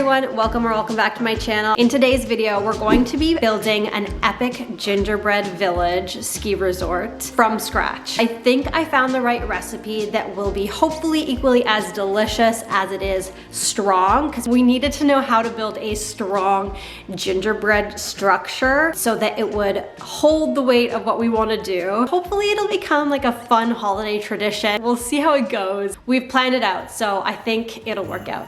everyone, welcome or welcome back to my channel. In today's video, we're going to be building an epic gingerbread village ski resort from scratch. I think I found the right recipe that will be hopefully equally as delicious as it is strong, because we needed to know how to build a strong gingerbread structure so that it would hold the weight of what we want to do. Hopefully it'll become like a fun holiday tradition. We'll see how it goes. We've planned it out, so I think it'll work out.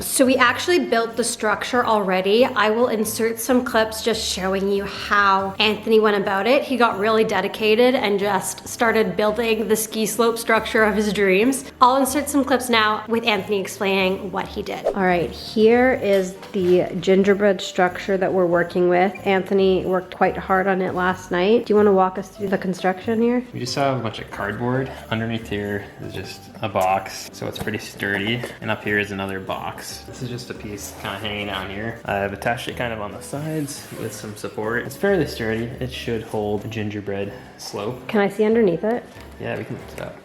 So we actually built the structure already. I will insert some clips just showing you how Anthony went about it. He got really dedicated and just started building the ski slope structure of his dreams. I'll insert some clips now with Anthony explaining what he did. All right, here is the gingerbread structure that we're working with. Anthony worked quite hard on it last night. Do you want to walk us through the construction here? We just have a bunch of cardboard. Underneath here is just a box, so it's pretty sturdy. And up here is another box. This is just a piece kind of hanging down here. I've attached it kind of on the sides with some support. It's fairly sturdy. It should hold a gingerbread slope. Can I see underneath it? Yeah, we can lift it up.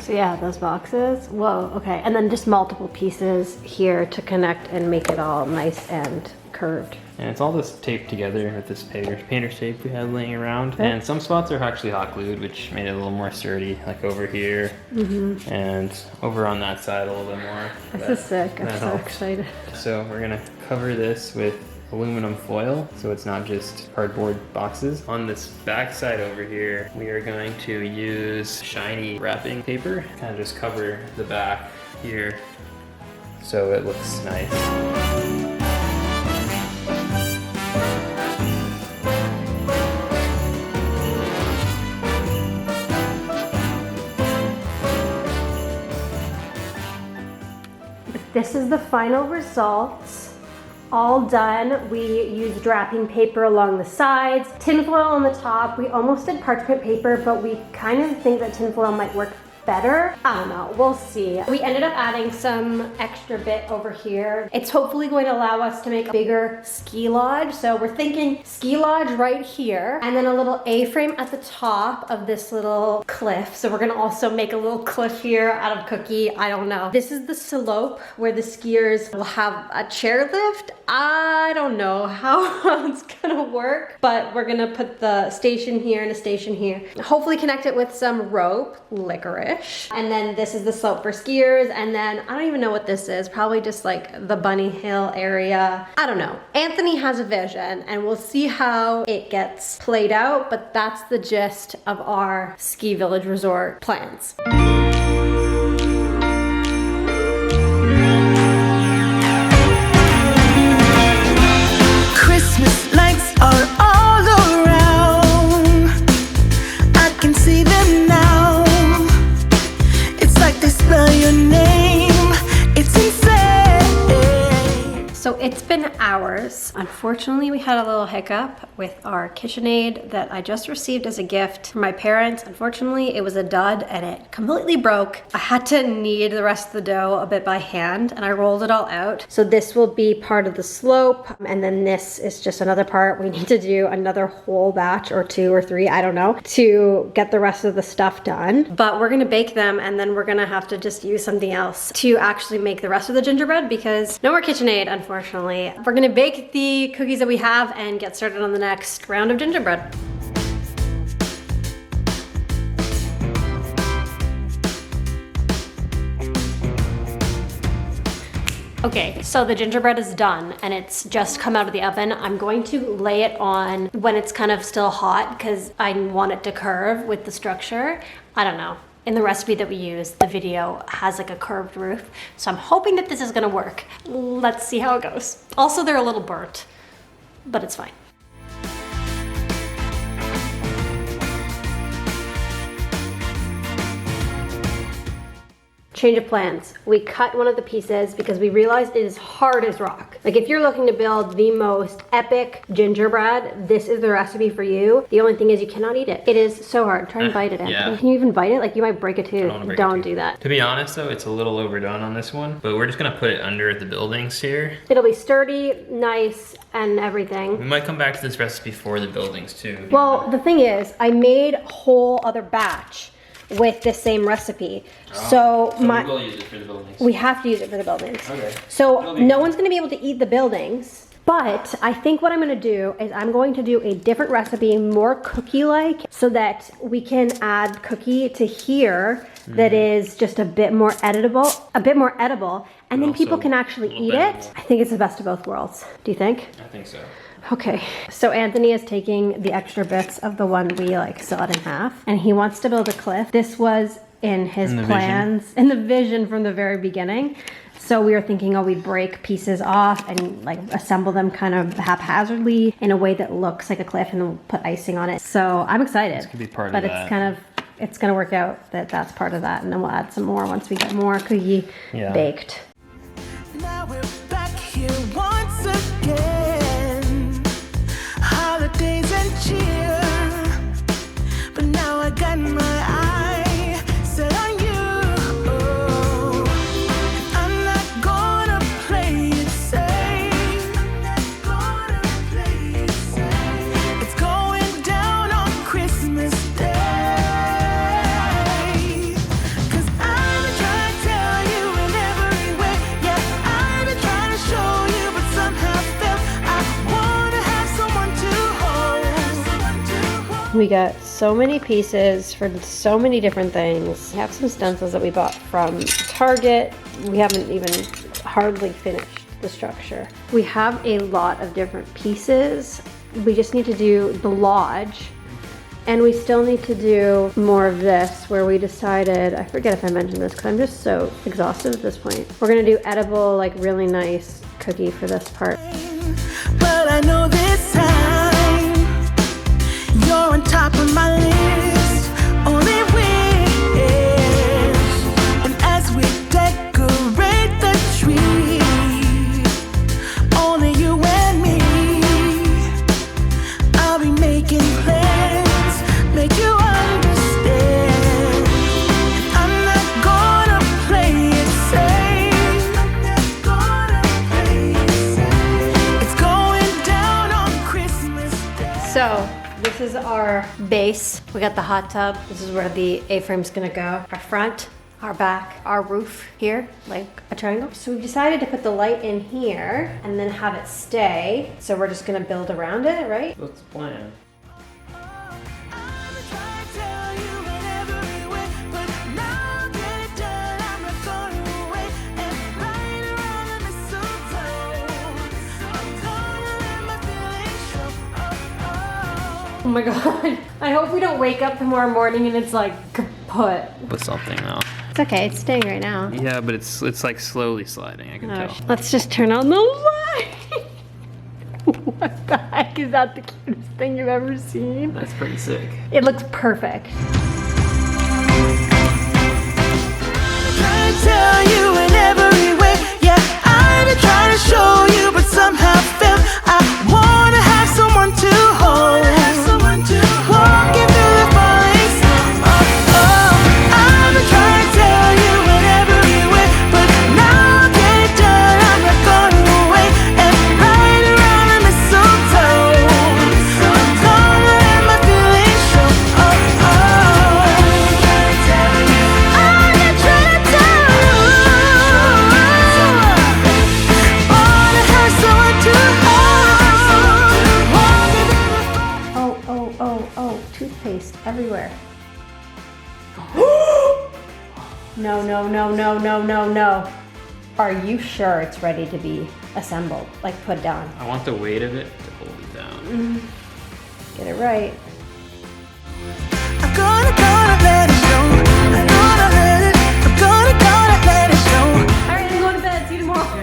So yeah, those boxes. Whoa, okay. And then just multiple pieces here to connect and make it all nice and curved. And it's all just taped together with this painter's tape we had laying around. Okay. And some spots are actually hot glued, which made it a little more sturdy, like over here. And over on that side a little bit more. This is sick, I'm so excited. So we're gonna cover this with aluminum foil, so it's not just cardboard boxes. On this back side over here, we are going to use shiny wrapping paper, kind of just cover the back here so it looks nice. This is the final results. All done. We used wrapping paper along the sides, tinfoil on the top. We almost did parchment paper, but we kind of think that tinfoil might work better. I don't know, we'll see. We ended up adding some extra bit over here. It's hopefully going to allow us to make a bigger ski lodge. So we're thinking ski lodge right here, and then a little A-frame at the top of this little cliff. So we're gonna also make a little cliff here out of cookie. I don't know. This is the slope where the skiers will have a chairlift. I don't know how it's gonna work, but we're gonna put the station here and a station here. Hopefully connect it with some rope, licorice. And then this is the slope for skiers, and then I don't even know what this is, probably just like the bunny hill area. I don't know. Anthony has a vision and we'll see how it gets played out, but that's the gist of our ski village resort plans. Christmas lights are all around. I can see them now. They spell your name, it's insane. So it's been hours. Unfortunately, we had a little hiccup with our KitchenAid that I just received as a gift from my parents. Unfortunately, it was a dud and it completely broke. I had to knead the rest of the dough a bit by hand and I rolled it all out. So this will be part of the slope, and then this is just another part. We need to do another whole batch or 2 or 3, I don't know, to get the rest of the stuff done. But we're gonna bake them, and then we're gonna have to just use something else to actually make the rest of the gingerbread, because no more KitchenAid, unfortunately. We're gonna bake the cookies that we have and get started on the next round of gingerbread. Okay, so the gingerbread is done and it's just come out of the oven. I'm going to lay it on when it's kind of still hot because I want it to curve with the structure. I don't know. In the recipe that we use, the video has like a curved roof. So I'm hoping that this is gonna work. Let's see how it goes. Also, they're a little burnt, but it's fine. Change of plans. We cut one of the pieces because we realized it is hard as rock. Like if you're looking to build the most epic gingerbread, this is the recipe for you. The only thing is you cannot eat it. It is so hard. Try and bite it, Anthony. Yeah. Can you even bite it? Like you might break a tooth. Don't do that. To be honest though, it's a little overdone on this one, but we're just gonna put it under the buildings here. It'll be sturdy, nice, and everything. We might come back to this recipe for the buildings too. Well, the thing is, I made a whole other batch with the same recipe. So we will use it for the buildings. we have to use it for the buildings. Okay. So It'll be no good. one's gonna be able to eat the buildings. But I think what I'm gonna do is I'm going to do a different recipe, more cookie-like, so that we can add cookie to here that is just a bit more edible, and then people also can actually a little eat bit it. more. I think it's the best of both worlds. Do you think? I think so. Okay, so Anthony is taking the extra bits of the one we like sawed in half, and he wants to build a cliff. This was in his the plans, in the vision from the very beginning. So we were thinking, oh, we'd break pieces off and like assemble them kind of haphazardly in a way that looks like a cliff, and then we'll put icing on it. So I'm excited. This could be part of but that. it's kind of, it's gonna work out that that's part of that, and then we'll add some more once we get more cookie Yeah. baked. Now we're back here once again. Holidays and cheer. But now I got my eye set on you. I'm not gonna play it safe. I'm not gonna play it safe. It's going down on Christmas Day. 'Cause I've been trying to tell you in every way. Yeah, I've been trying to show you, but somehow felt I wanna have someone to hold. We got so many pieces for so many different things. We have some stencils that we bought from Target. We haven't even hardly finished the structure. We have a lot of different pieces. We just need to do the lodge. And we still need to do more of this, where we decided, I forget if I mentioned this because I'm just so exhausted at this point. We're gonna do edible, like really nice cookie for this part. But I know this time you're on top of my list. Only wish. And as we decorate the tree, only you and me. I'll be making plans, make you understand. I'm not gonna play it safe. I'm not gonna play it safe. It's going down on Christmas Day. So this is our base. We got the hot tub. This is where the A-frame's gonna go. Our front, our back, our roof here, like a triangle. So we decided to put the light in here and then have it stay. So we're just gonna build around it, right? What's the plan? I'm trying to tell you in every way, but now I'll get it done. I'm not going away and right around the mistletoe. I'm gonna let my feelings show. Oh my God. I hope we don't wake up tomorrow morning and it's like kaput. With something now. It's okay, it's staying right now. Yeah, but it's like slowly sliding. I can tell. Let's just turn on the light. What the heck? Is that the cutest thing you've ever seen? That's pretty sick. It looks perfect. Trying to tell you in every way, yeah, I've been trying to show you, but somehow felt I wanna have someone to hold. Walking through the falling snow. I've been trying to tell you in every way, but now I'll get it done. I'm not going away and right around the mistletoe. I'm gonna let my feelings show. I'm trying to tell you. I'm trying to tell you. Wanna have someone to hold. Walking through the Oh, toothpaste everywhere. No, no, no, no, no, no, no. Are you sure it's ready to be assembled? Like put down? I want the weight of it to hold it down. Get it right. I'm gonna let it show. I'm gonna let it show. Alright, I'm going to bed. See you tomorrow.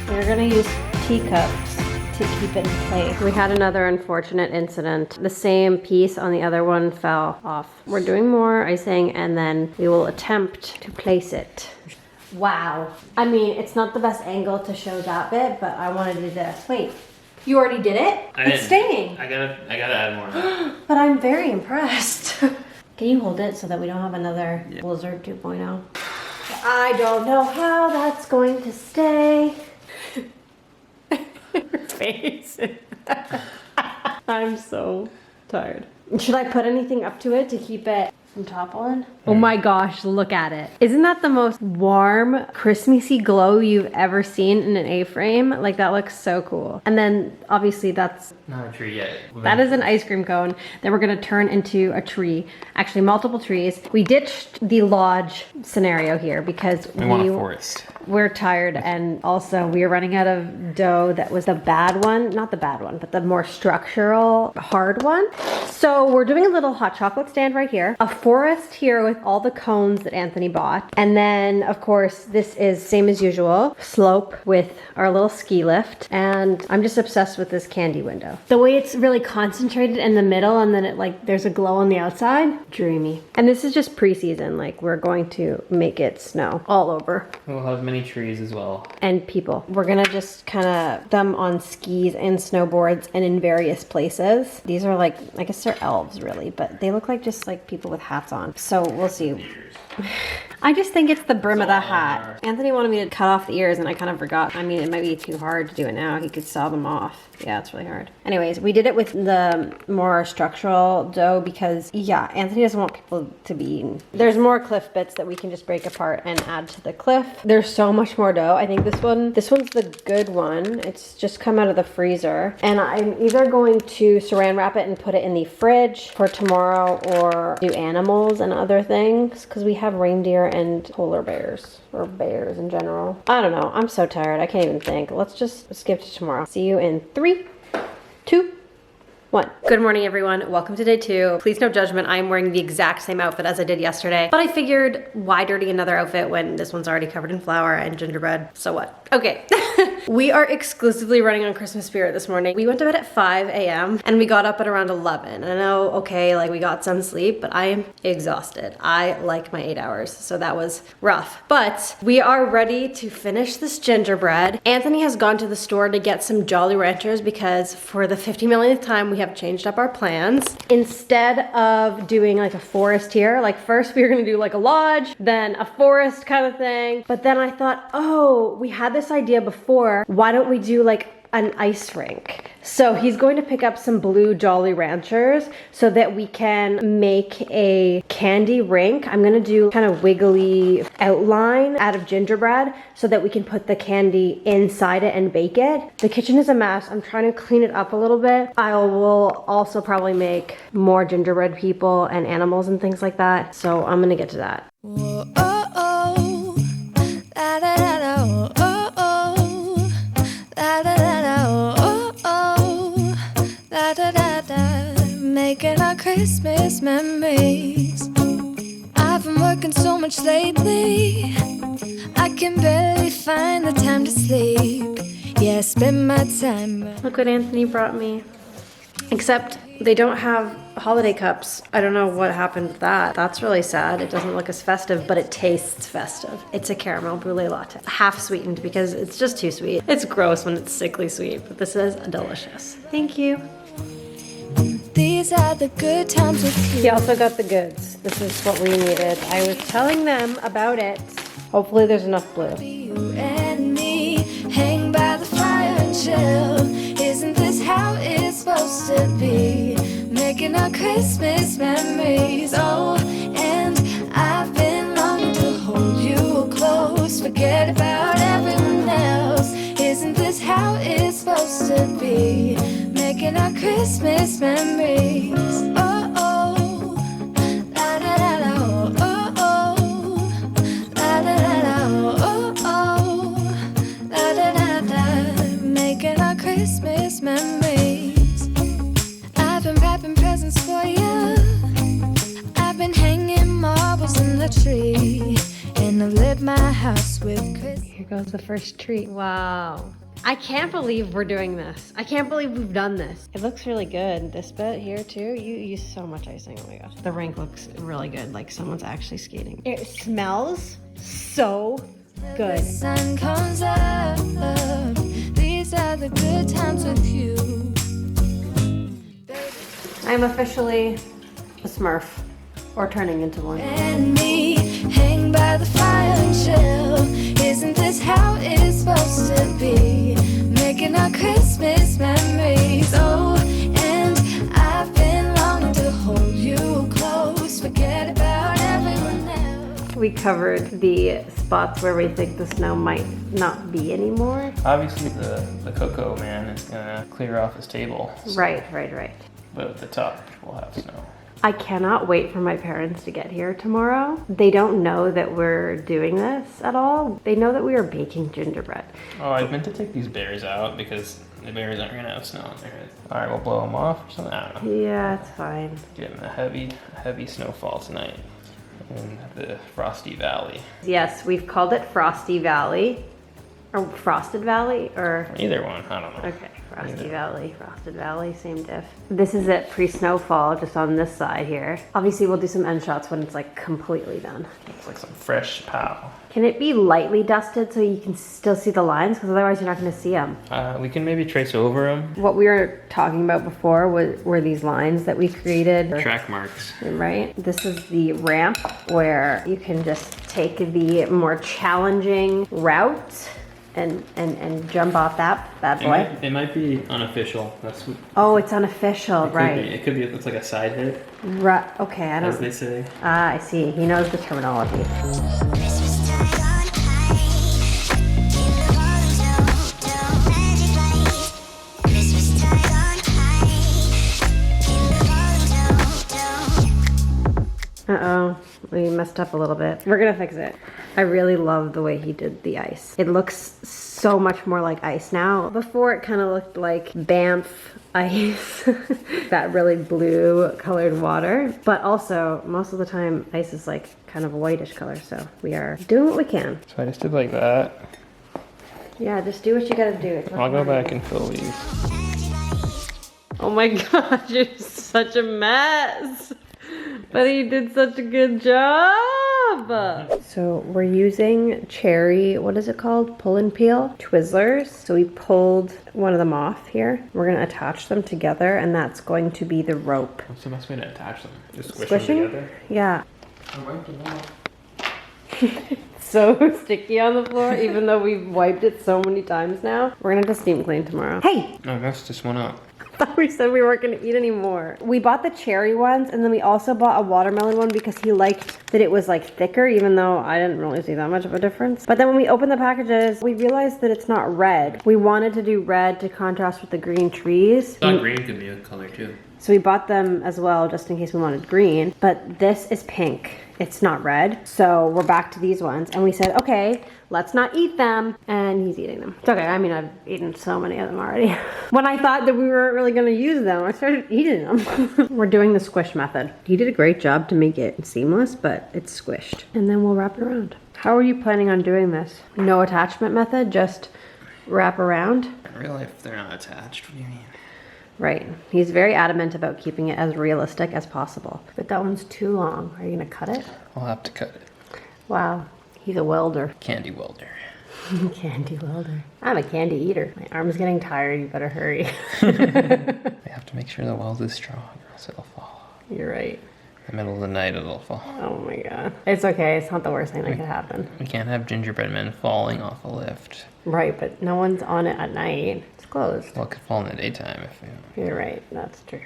We're gonna use teacups to keep it in place. We had another unfortunate incident. The same piece on the other one fell off. We're doing more icing and then we will attempt to place it. Wow. I mean, it's not the best angle to show that bit, but I want to do this. Wait, you already did it? It's staying. I gotta add more. But I'm very impressed. Can you hold it so that we don't have another Blizzard 2.0? I don't know how that's going to stay. Face. I'm so tired. Should I put anything up to it to keep it Some top on. Oh my gosh, look at it. Isn't that the most warm, Christmassy glow you've ever seen in an A-frame? Like that looks so cool. And then obviously that's not a tree yet. that is an ice cream cone that we're gonna turn into a tree. Actually, multiple trees. We ditched the lodge scenario here because we want a forest. We're tired, and also we are running out of dough that was the bad one. Not the bad one, but the more structural, hard one. So we're doing a little hot chocolate stand right here. A forest here with all the cones that Anthony bought. And then, of course, this is same as usual, slope with our little ski lift. And I'm just obsessed with this candy window. The way it's really concentrated in the middle and then it like, there's a glow on the outside, dreamy. And this is just pre-season, like we're going to make it snow all over. We'll have many trees as well. And people. We're gonna just kind of them on skis and snowboards and in various places. These are like, I guess they're elves really, but they look like just like people with hats on. So we'll see. I just think it's the brim of the hat. Anthony wanted me to cut off the ears and I kind of forgot. I mean, it might be too hard to do it now. He could saw them off. Yeah, it's really hard. Anyways, we did it with the more structural dough because, yeah, Anthony doesn't want people to be eaten. There's more Cliff bits that we can just break apart and add to the Cliff. There's so much more dough. I think this one's the good one. It's just come out of the freezer. And I'm either going to saran wrap it and put it in the fridge for tomorrow or do animals and other things because we have reindeer and polar bears or bears in general. I don't know. I'm so tired. I can't even think. Let's just skip to tomorrow. See you in 3, 2, 1. Good morning, everyone. Welcome to day 2. Please no judgment. I'm wearing the exact same outfit as I did yesterday, but I figured why dirty another outfit when this one's already covered in flour and gingerbread? So what? Okay. We are exclusively running on Christmas spirit this morning. We went to bed at 5 a.m. and we got up at around 11. I know, okay, like we got some sleep, but I am exhausted. I like my 8 hours, so that was rough. But we are ready to finish this gingerbread. Anthony has gone to the store to get some Jolly Ranchers because for the 50 millionth time, we have changed up our plans. Instead of doing like a forest here, like first we were gonna do like a lodge, then a forest kind of thing. But then I thought, oh, we had this idea before. Why don't we do like an ice rink? So he's going to pick up some blue Jolly Ranchers so that we can make a candy rink. I'm gonna do kind of wiggly outline out of gingerbread so that we can put the candy inside it and bake it. The kitchen is a mess. I'm trying to clean it up a little bit. I will also probably make more gingerbread people and animals and things like that. So I'm gonna get to that. Whoa, oh, oh. Da, da, da, da, oh, oh. Da, da, da, da, oh, oh. Da, da, da, da. Making our Christmas memories. I've been working so much lately, I can barely find the time to sleep. Yeah, I spend my time. Look what Anthony brought me. Except they don't have holiday cups. I don't know what happened with that. That's really sad. It doesn't look as festive, but it tastes festive. It's a caramel brulee latte. Half sweetened because it's just too sweet. It's gross when it's sickly sweet, but this is delicious. Thank you. These are the good times with you. He also got the goods. This is what we needed. I was telling them about it. Hopefully there's enough blue. You and me hang by the fire and chill. Isn't this how it's supposed to be? Making our Christmas memories. Oh, and I've been longing to hold you close. Forget about everyone else. Isn't this how it's supposed to be? Making our Christmas memories. Oh, oh. La, da, da, da, oh, oh, oh. La, da, da, da, oh, oh. La, da, da, da. Making our Christmas memories. I've been wrapping presents for you. I've been hanging marbles in the tree. And I've lit my house with Christmas. Here goes the first tree. Wow. I can't believe we're doing this. I can't believe we've done this. It looks really good. This bit here too, you use so much icing. Oh my gosh. The rink looks really good, like someone's actually skating. It smells so good. The sun comes up. These are the good times with you. I'm officially a Smurf, or turning into one. And me hang by the fire and chill. Isn't this how it's supposed to be? Making our Christmas memories. Oh, and I've been longing to hold you close. Forget about we covered the spots where we think the snow might not be anymore. Obviously the cocoa man is gonna clear off his table. Right. But at the top will have snow. I cannot wait for my parents to get here tomorrow. They don't know that we're doing this at all. They know that we are baking gingerbread. Oh, I meant to take these bears out because the bears aren't gonna have snow on their head. All right, we'll blow them off or something. I don't know. Yeah, it's fine. Getting a heavy snowfall tonight in the Frosty Valley. Yes, we've called it Frosty Valley. Or Frosted Valley, or... Either one, I don't know. Okay, Frosty Valley, Frosted Valley, same diff. This is it pre-snowfall, just on this side here. Obviously, we'll do some end shots when it's like completely done. It's like some fresh pow. Can it be lightly dusted so you can still see the lines? Because otherwise you're not going to see them. We can maybe trace over them. What we were talking about before were these lines that we created. Track marks. Right? This is the ramp where you can just take the more challenging route and jump off that bad boy. It might be unofficial. Oh, it's unofficial, right? It could be. It's like a side hit, Right. Okay, I don't. as they say. Ah, I see. He knows the terminology. Uh-oh, we messed up a little bit. We're gonna fix it. I really love the way he did the ice. It looks so much more like ice now. Before it kind of looked like Banff ice, that really blue colored water. But also, most of the time, ice is like kind of a whitish color, so we are doing what we can. So I just did like that. Yeah, just do what you gotta do. I'll go back and fill these. Oh my gosh, you're such a mess. But he did such a good job. So we're using cherry, what is it called? Pull and peel Twizzlers. So we pulled one of them off here. We're gonna attach them together and that's going to be the rope. What's the best way to attach them? Just squish Squishing? them together? Yeah. I wiped them off. So sticky on the floor, even though we've wiped it so many times now. We're gonna have to steam clean tomorrow. Hey! I messed this one up. I thought we said we weren't gonna eat anymore. We bought the cherry ones and then we also bought a watermelon one because he liked that it was like thicker, even though I didn't really see that much of a difference. But then when we opened the packages, we realized that it's not red. We wanted to do red to contrast with the green trees. I thought green could be a color too. So we bought them as well just in case we wanted green, but this is pink. It's not red. So we're back to these ones and we said, okay, let's not eat them. And he's eating them. It's okay. I mean, I've eaten so many of them already. When I thought that we weren't really going to use them, I started eating them. We're doing the squish method. He did a great job to make it seamless, but it's squished. And then we'll wrap it around. How are you planning on doing this? No attachment method, just wrap around? In real life, they're not attached. What do you mean? Right. He's very adamant about keeping it as realistic as possible. But that one's too long. Are you going to cut it? I'll have to cut it. Wow. He's a welder. Candy welder. Candy welder. I'm a candy eater. My arm's getting tired. You better hurry. I have to make sure the weld is strong or else it'll fall. You're right. In the middle of the night, it'll fall. Oh my god. It's okay. It's not the worst thing that could happen. We can't have gingerbread men falling off a lift. Right, but no one's on it at night. It's closed. Well, it could fall in the daytime if you You're right. That's true.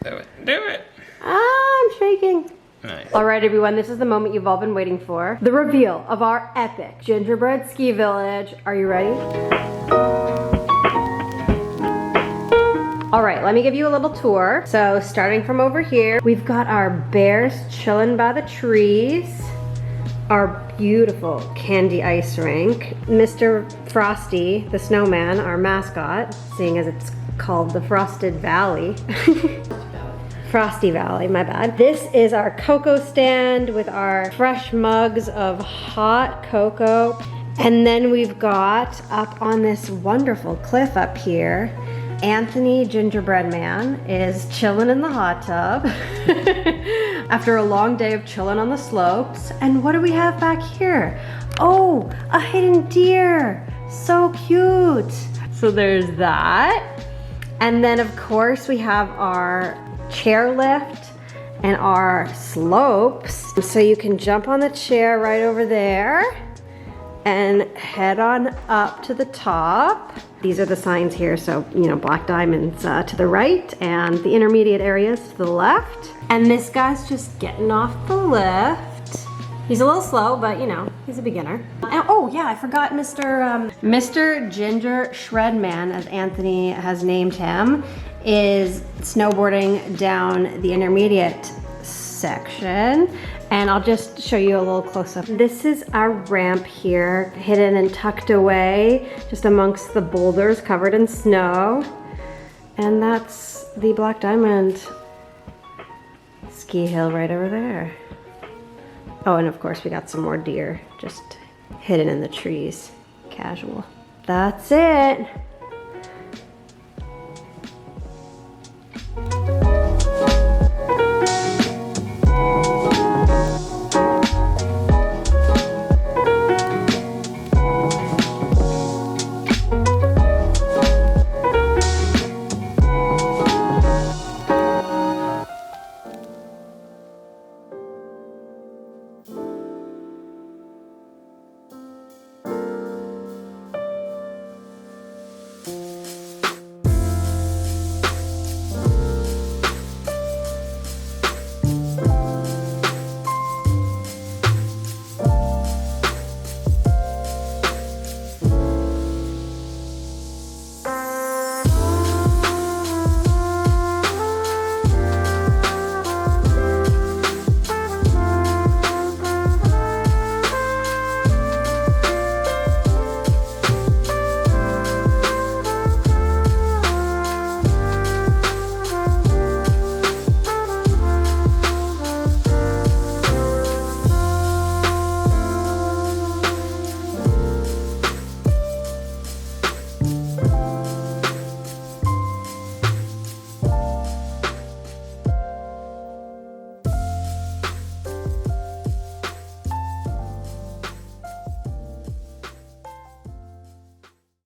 do it. Do it! I'm shaking. Nice. All right, everyone, this is the moment you've all been waiting for. The reveal of our epic Gingerbread Ski Village. Are you ready? All right, let me give you a little tour. So starting from over here, we've got our bears chilling by the trees, our beautiful candy ice rink, Mr. Frosty, the snowman, our mascot, seeing as it's called the Frosted Valley. Frosty Valley, my bad. This is our cocoa stand with our fresh mugs of hot cocoa. And then we've got up on this wonderful cliff up here, Anthony Gingerbread Man is chilling in the hot tub after a long day of chilling on the slopes. And what do we have back here? Oh, a hidden deer. So cute. So there's that. And then of course we have our chairlift and our slopes. So you can jump on the chair right over there and head on up to the top. These are the signs here, so, you know, black diamonds to the right and the intermediate areas to the left. And this guy's just getting off the lift. He's a little slow, but you know, he's a beginner. And, oh yeah, I forgot Mr. Ginger Shredman, as Anthony has named him, is snowboarding down the intermediate section. And I'll just show you a little close up. This is our ramp here, hidden and tucked away, just amongst the boulders covered in snow. And that's the Black Diamond ski hill right over there. Oh, and of course we got some more deer just hidden in the trees. Casual. That's it.